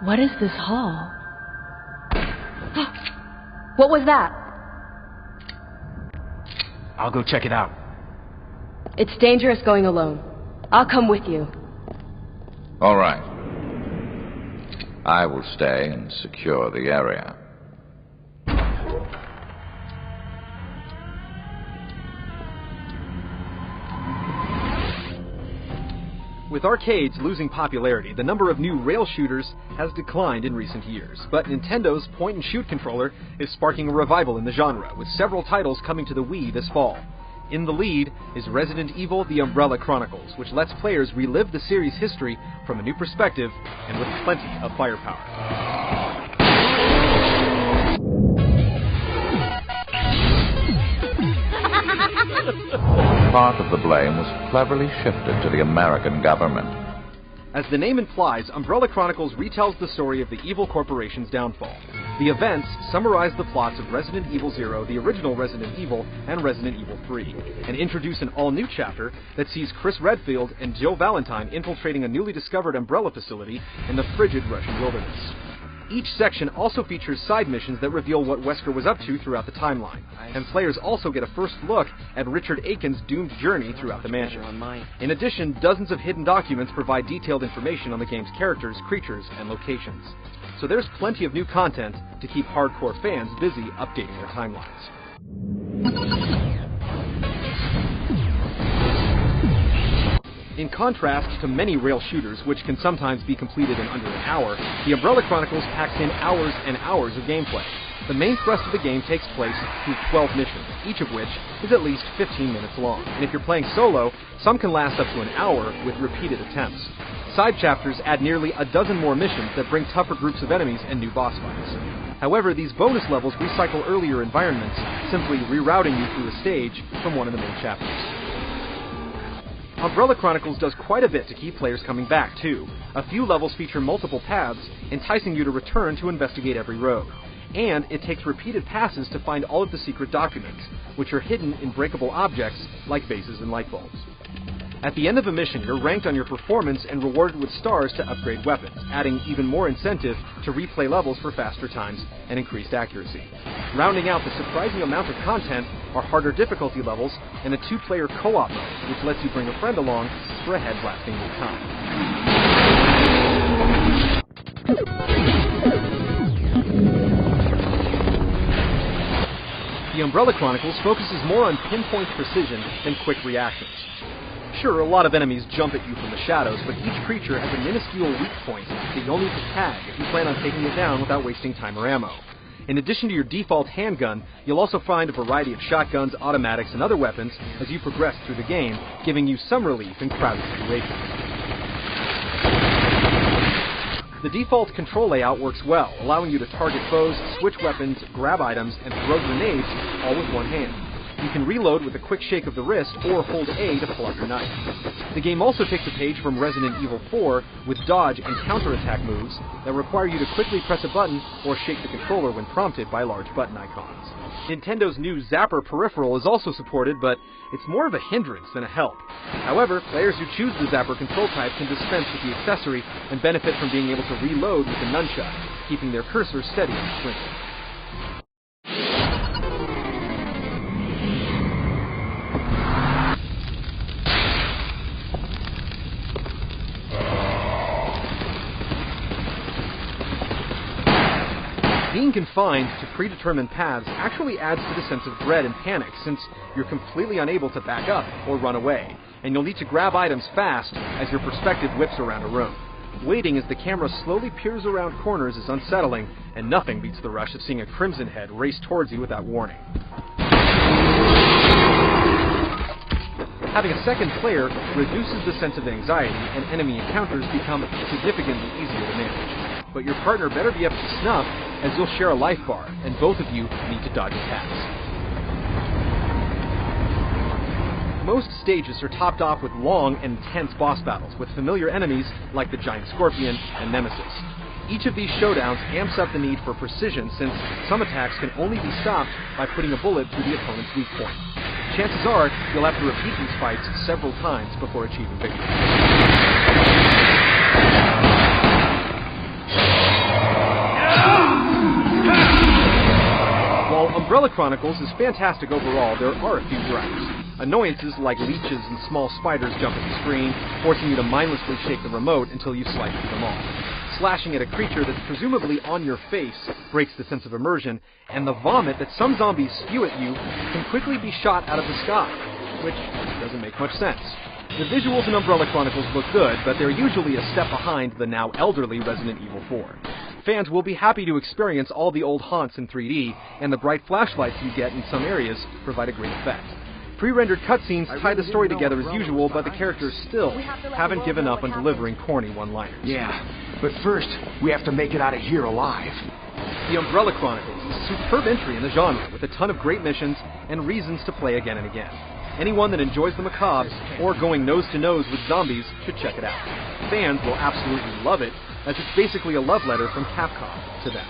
What is this hall? What was that? I'll go check it out. It's dangerous going alone. I'll come with you. All right. I will stay and secure the area. With arcades losing popularity, the number of new rail shooters has declined in recent years. But Nintendo's point-and-shoot controller is sparking a revival in the genre, with several titles coming to the Wii this fall. In the lead is Resident Evil: The Umbrella Chronicles, which lets players relive the series' history from a new perspective and with plenty of firepower. Part of the blame was cleverly shifted to the American government. As the name implies, Umbrella Chronicles retells the story of the evil corporation's downfall. The events summarize the plots of Resident Evil 0, the original Resident Evil, and Resident Evil 3, and introduce an all-new chapter that sees Chris Redfield and Jill Valentine infiltrating a newly discovered Umbrella facility in the frigid Russian wilderness. Each section also features side missions that reveal what Wesker was up to throughout the timeline, and players also get a first look at Richard Aiken's doomed journey throughout the mansion. In addition, dozens of hidden documents provide detailed information on the game's characters, creatures, and locations. So there's plenty of new content to keep hardcore fans busy updating their timelines. In contrast to many rail shooters, which can sometimes be completed in under an hour, the Umbrella Chronicles packs in hours and hours of gameplay. The main thrust of the game takes place through 12 missions, each of which is at least 15 minutes long. And if you're playing solo, some can last up to an hour with repeated attempts. Side chapters add nearly a dozen more missions that bring tougher groups of enemies and new boss fights. However, these bonus levels recycle earlier environments, simply rerouting you through a stage from one of the main chapters. Umbrella Chronicles does quite a bit to keep players coming back, too. A few levels feature multiple paths, enticing you to return to investigate every road. And it takes repeated passes to find all of the secret documents, which are hidden in breakable objects like vases and light bulbs. At the end of a mission, you're ranked on your performance and rewarded with stars to upgrade weapons, adding even more incentive to replay levels for faster times and increased accuracy. Rounding out the surprising amount of content are harder difficulty levels and a 2-player co-op mode, which lets you bring a friend along for a head-blasting good time. The Umbrella Chronicles focuses more on pinpoint precision than quick reactions. Sure, a lot of enemies jump at you from the shadows, but each creature has a minuscule weak point that you'll need to tag if you plan on taking it down without wasting time or ammo. In addition to your default handgun, you'll also find a variety of shotguns, automatics, and other weapons as you progress through the game, giving you some relief in crowded situations. The default control layout works well, allowing you to target foes, switch weapons, grab items, and throw grenades all with one hand. You can reload with a quick shake of the wrist or hold A to pull out your knife. The game also takes a page from Resident Evil 4 with dodge and counterattack moves that require you to quickly press a button or shake the controller when prompted by large button icons. Nintendo's new Zapper peripheral is also supported, but it's more of a hindrance than a help. However, players who choose the Zapper control type can dispense with the accessory and benefit from being able to reload with the nunchuck, keeping their cursor steady on the screen. Being confined to predetermined paths actually adds to the sense of dread and panic, since you're completely unable to back up or run away, and you'll need to grab items fast as your perspective whips around a room. Waiting as the camera slowly peers around corners is unsettling, and nothing beats the rush of seeing a Crimson Head race towards you without warning. Having a second player reduces the sense of anxiety, and enemy encounters become significantly easier to manage. But your partner better be up to snuff, as you'll share a life bar, and both of you need to dodge attacks. Most stages are topped off with long and intense boss battles with familiar enemies like the giant scorpion and Nemesis. Each of these showdowns amps up the need for precision, since some attacks can only be stopped by putting a bullet through the opponent's weak point. Chances are you'll have to repeat these fights several times before achieving victory. While Umbrella Chronicles is fantastic overall, there are a few gripes. Annoyances like leeches and small spiders jump at the screen, forcing you to mindlessly shake the remote until you slice through them all. Slashing at a creature that's presumably on your face breaks the sense of immersion, and the vomit that some zombies spew at you can quickly be shot out of the sky, which doesn't make much sense. The visuals in Umbrella Chronicles look good, but they're usually a step behind the now elderly Resident Evil 4. Fans will be happy to experience all the old haunts in 3D, and the bright flashlights you get in some areas provide a great effect. Pre-rendered cutscenes tie the story together as usual, but the characters still haven't given up on delivering corny one-liners. Yeah, but first, we have to make it out of here alive. The Umbrella Chronicles is a superb entry in the genre, with a ton of great missions and reasons to play again and again. Anyone that enjoys the macabre or going nose-to-nose with zombies should check it out. Fans will absolutely love it, as it's basically a love letter from Capcom to them.